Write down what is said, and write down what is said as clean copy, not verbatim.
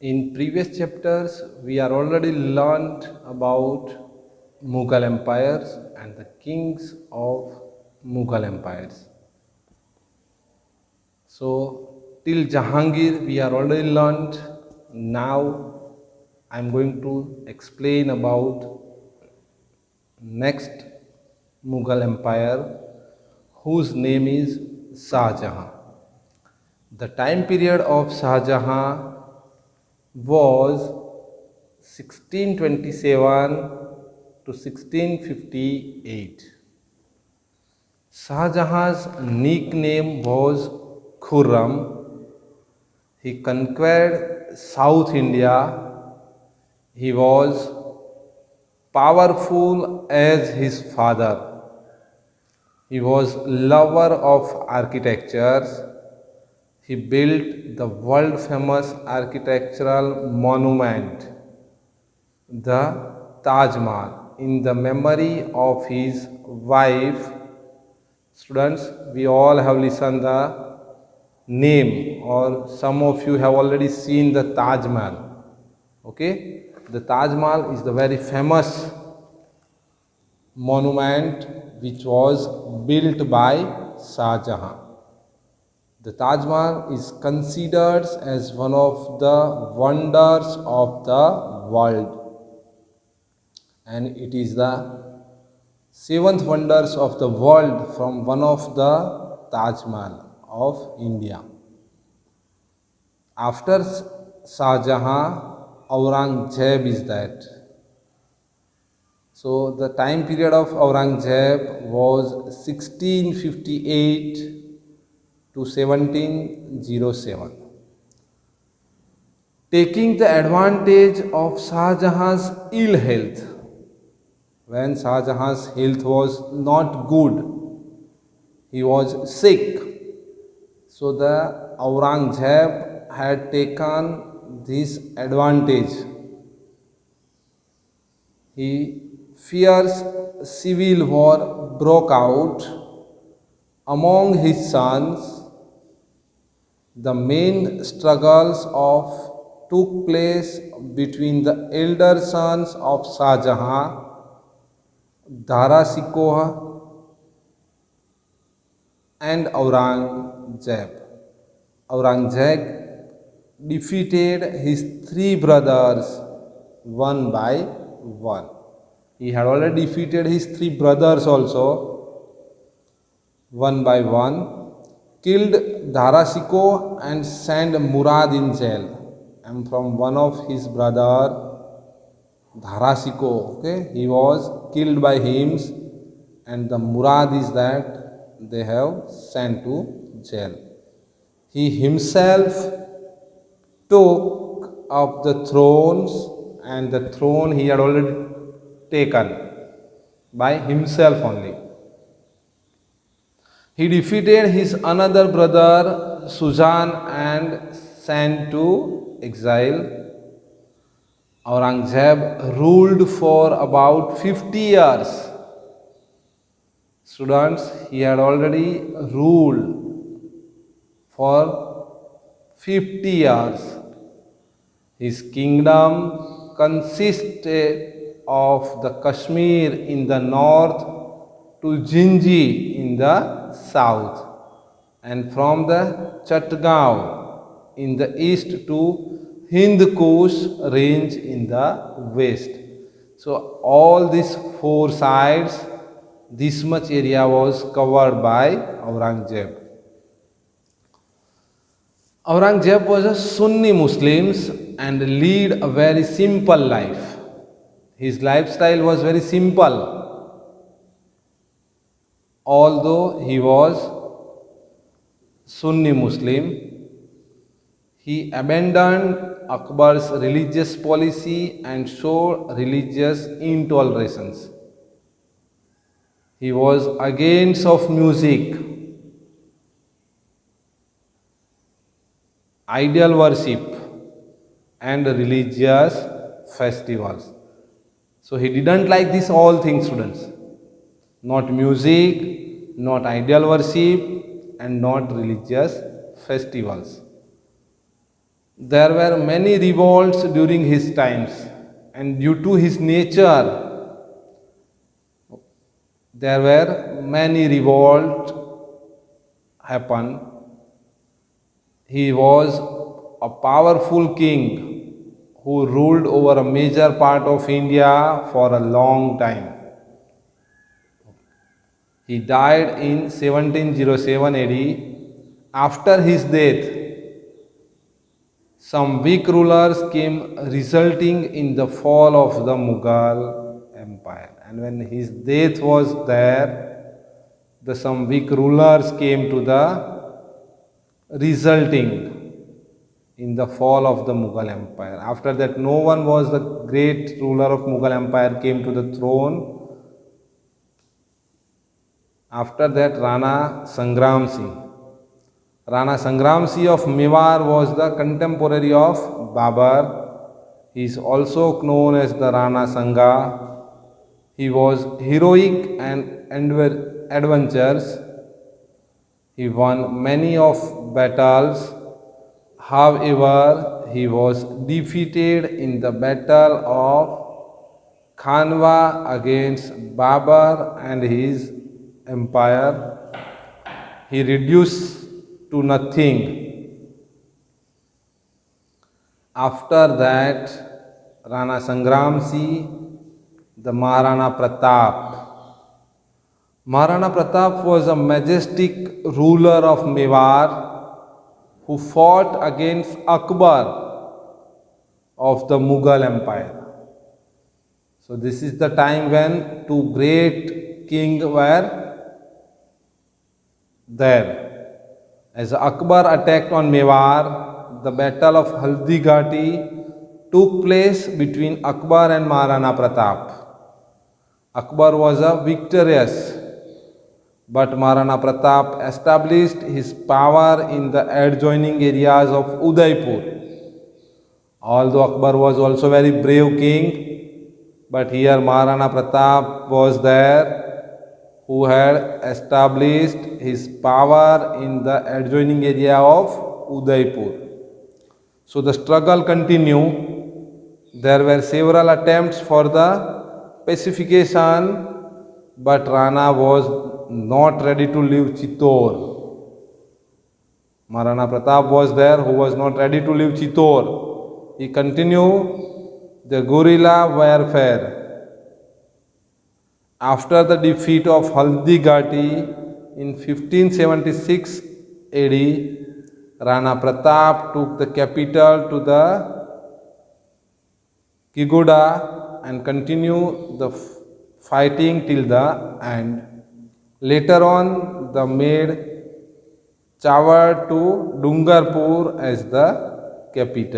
In previous chapters, we are already learned about Mughal empires and the kings of Mughal empires. So, till Jahangir, we are already learned. Now, I am going to explain about next Mughal empire, whose name is Shah Jahan. The time period of Shah Jahan was 1627 to 1658. Shah Jahan's nickname was Khurram. He conquered South India. He was powerful as his father. He was lover of architectures. He built the world famous architectural monument, the Taj Mahal, in the memory of his wife. Students, we all have listened the name, or some of you have already seen the Taj Mahal. Okay, the Taj Mahal is the very famous monument which was built by Shah Jahan. The Taj Mahal is considered as one of the wonders of the world, and it is the seventh wonders of the world from one of the Taj Mahal of India. After Shah Jahan, Aurangzeb is that. So the time period of Aurangzeb was 1658 to 1707. Taking the advantage of Shah Jahan's ill health, when Shah Jahan's health was not good, he was sick. So the Aurangzeb had taken this advantage. He fierce civil war broke out among his sons. The main struggles took place between the elder sons of Shah Jahan, Dara Shikoh and Aurangzeb. Aurangzeb defeated his three brothers one by one. He had already defeated his three brothers also one by one, killed Dara Shikoh and sent Murad in jail. And from one of his brother, Dara Shikoh, okay, he was killed by him, and the Murad is that they have sent to jail. He himself took up the thrones, and the throne he had already taken by himself only. He defeated his another brother Sujan and sent to exile. Aurangzeb ruled for about 50 years. Students, he had already ruled for 50 years. His kingdom consisted of the Kashmir in the north to Jinji in the south, and from the Chatgaon in the east to Hind Kush range in the west. So all these four sides, this much area was covered by Aurangzeb. Aurangzeb was a Sunni Muslim and lead a very simple life. His lifestyle was very simple. Although he was Sunni Muslim, he abandoned Akbar's religious policy and showed religious intolerances. He was against of music, idol worship and religious festivals. So he didn't like these all things, students. Not music, not idol worship, and not religious festivals. There were many revolts during his times, and due to his nature, there were many revolts happen. He was a powerful king who ruled over a major part of India for a long time. He died in 1707 AD. After his death, some weak rulers came, resulting in the fall of the Mughal Empire. And when his death was there, some weak rulers came to the resulting in the fall of the Mughal Empire. After that, no one was the great ruler of Mughal Empire came to the throne. After that, Rana Sangram Singh. Rana Sangram Singh of Mewar was the contemporary of Babur. He is also known as the Rana Sanga. He was heroic and adventurous. He won many of battles. However, he was defeated in the battle of Khanwa against Babur and his empire. He reduced to nothing. After that, Rana Sangram Singh, the Maharana Pratap. Maharana Pratap was a majestic ruler of Mewar who fought against Akbar of the Mughal Empire. So this is the time when two great kings were there. As Akbar attacked on Mewar, the battle of Haldighati took place between Akbar and Maharana Pratap. Akbar was victorious, but Maharana Pratap established his power in the adjoining areas of Udaipur. Although Akbar was also very brave king, but here Maharana Pratap was there who had established his power in the adjoining area of Udaipur. So the struggle continued. There were several attempts for the pacification, but Rana was not ready to leave Chittor. Maharana Pratap was there who was not ready to leave Chittor. He continued the guerrilla warfare. After the defeat of Haldighati in 1576 AD, Rana Pratap took the capital to the Kigoda and continued the fighting till the end. Later on, they made Chawar to Dungarpur as the capital.